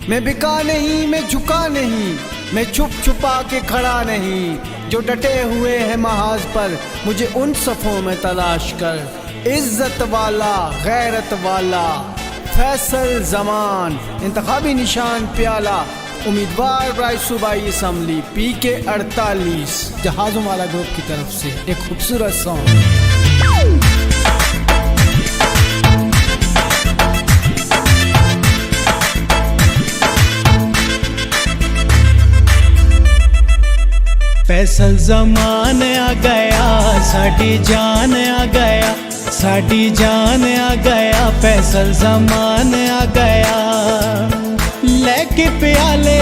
मैं बिका नहीं, मैं झुका नहीं, मैं छुप छुपा के खड़ा नहीं। जो डटे हुए हैं महाज पर, मुझे उन सफ़ों में तलाश कर। इज्जत वाला, गैरत वाला, फैसल जमान, इंतखाबी निशान प्याला, उम्मीदवार राय सूबाई असम्बली PK 48 जहाज़ों वाला ग्रुप की तरफ से एक खूबसूरत सॉन्ग। फैसल ज़मान आ गया, साडी जान आ गया, साडी जान आ गया, फैसल ज़मान आ गया। लेके प्याले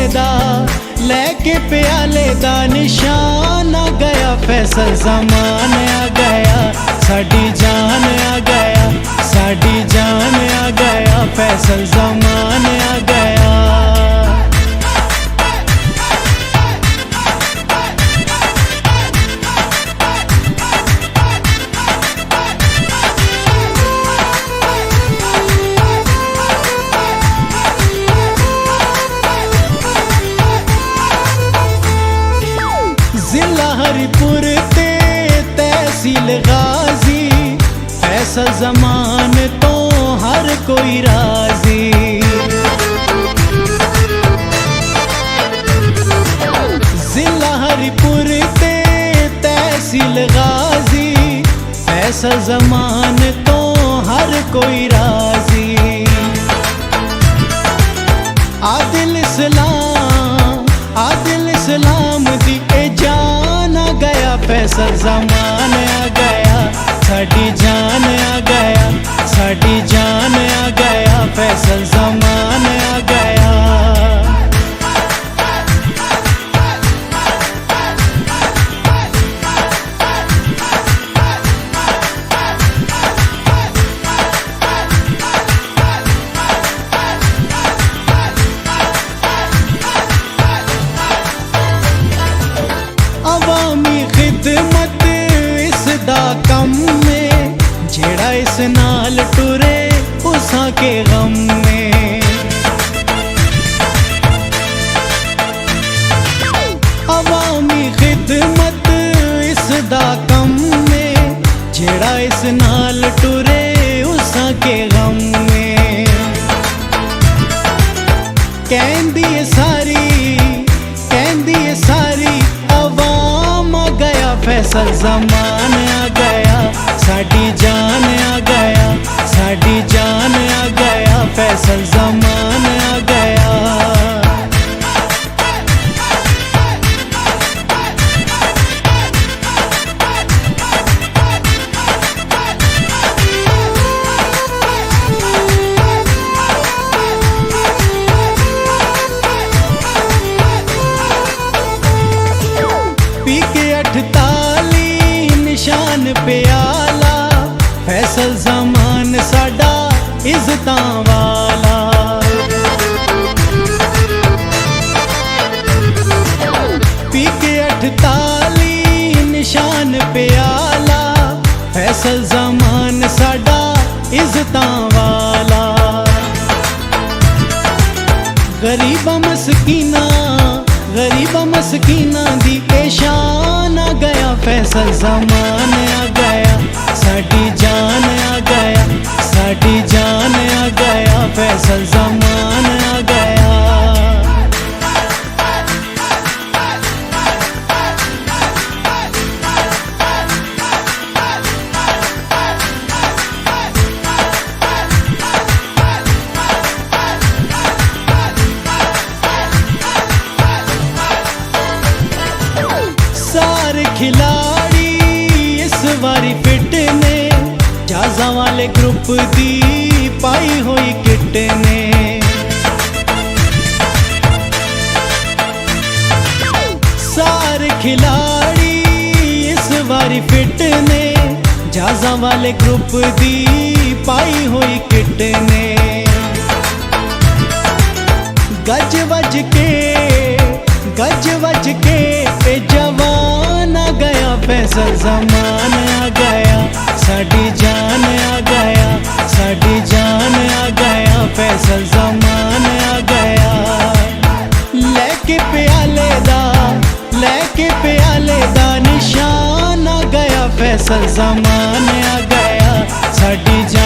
दा निशान आ गया, फैसल ज़मान आ गया, साडी जान आ गया, साडी जान आ गया, फैसल ज़मान आ गया। जिला हरिपुर ते तहसील गाजी, फैसल ज़मान तो हर कोई राजी। जिला हरिपुर ते तहसील गाजी, फैसल ज़मान तो हर कोई राजी। आदिल इस्लाम दी जान आ गया, फैसल ज़मान आ गया, साडी जान आ गया, साडी जान आ गया, फैसल ज़मान आ गया। अवामी खिदमत इसदा कम में, जेड़ा इस नाल टुरे उसा के गम में। अवामी खिदमत इसदा कम में, जेड़ा इस नाल टुरे उसा के गम में। कहंदी सारी अवाम आ गया, फैसल ज़मान आ गया, साडी जान आ गया, साडी जान आ गया, फैसल ज़मान आ गया। PK 48 निशान प्याला, फैसल ज़मान साडा इज़्ज़तां वाला। PK 48 निशान प्याला, फैसल ज़मान साडा इज़्ज़तां वाला। गरीबा मस्कीना दी शान आ गया, फैसल ज़मान आ गया, साडी जान आ गया, साडी जान आ गया, फैसल ज़मान आ गया। सारे खिलाड़ी इस बारी फिट ने, जहाज़ां वाले ग्रुप दी पाई हुई किट ने। सारे खिलाड़ी इस बारी फिट ने, जहाज़ां वाले ग्रुप दी पाई हुई किट ने। गज वज के जवान आ गया, फैसल ज़मान आ गया, साडी जान आ गया, साडी जान आ गया, फैसल ज़मान आ गया। दा निशान आ गया फैसल ज़मान आ गया साडी जान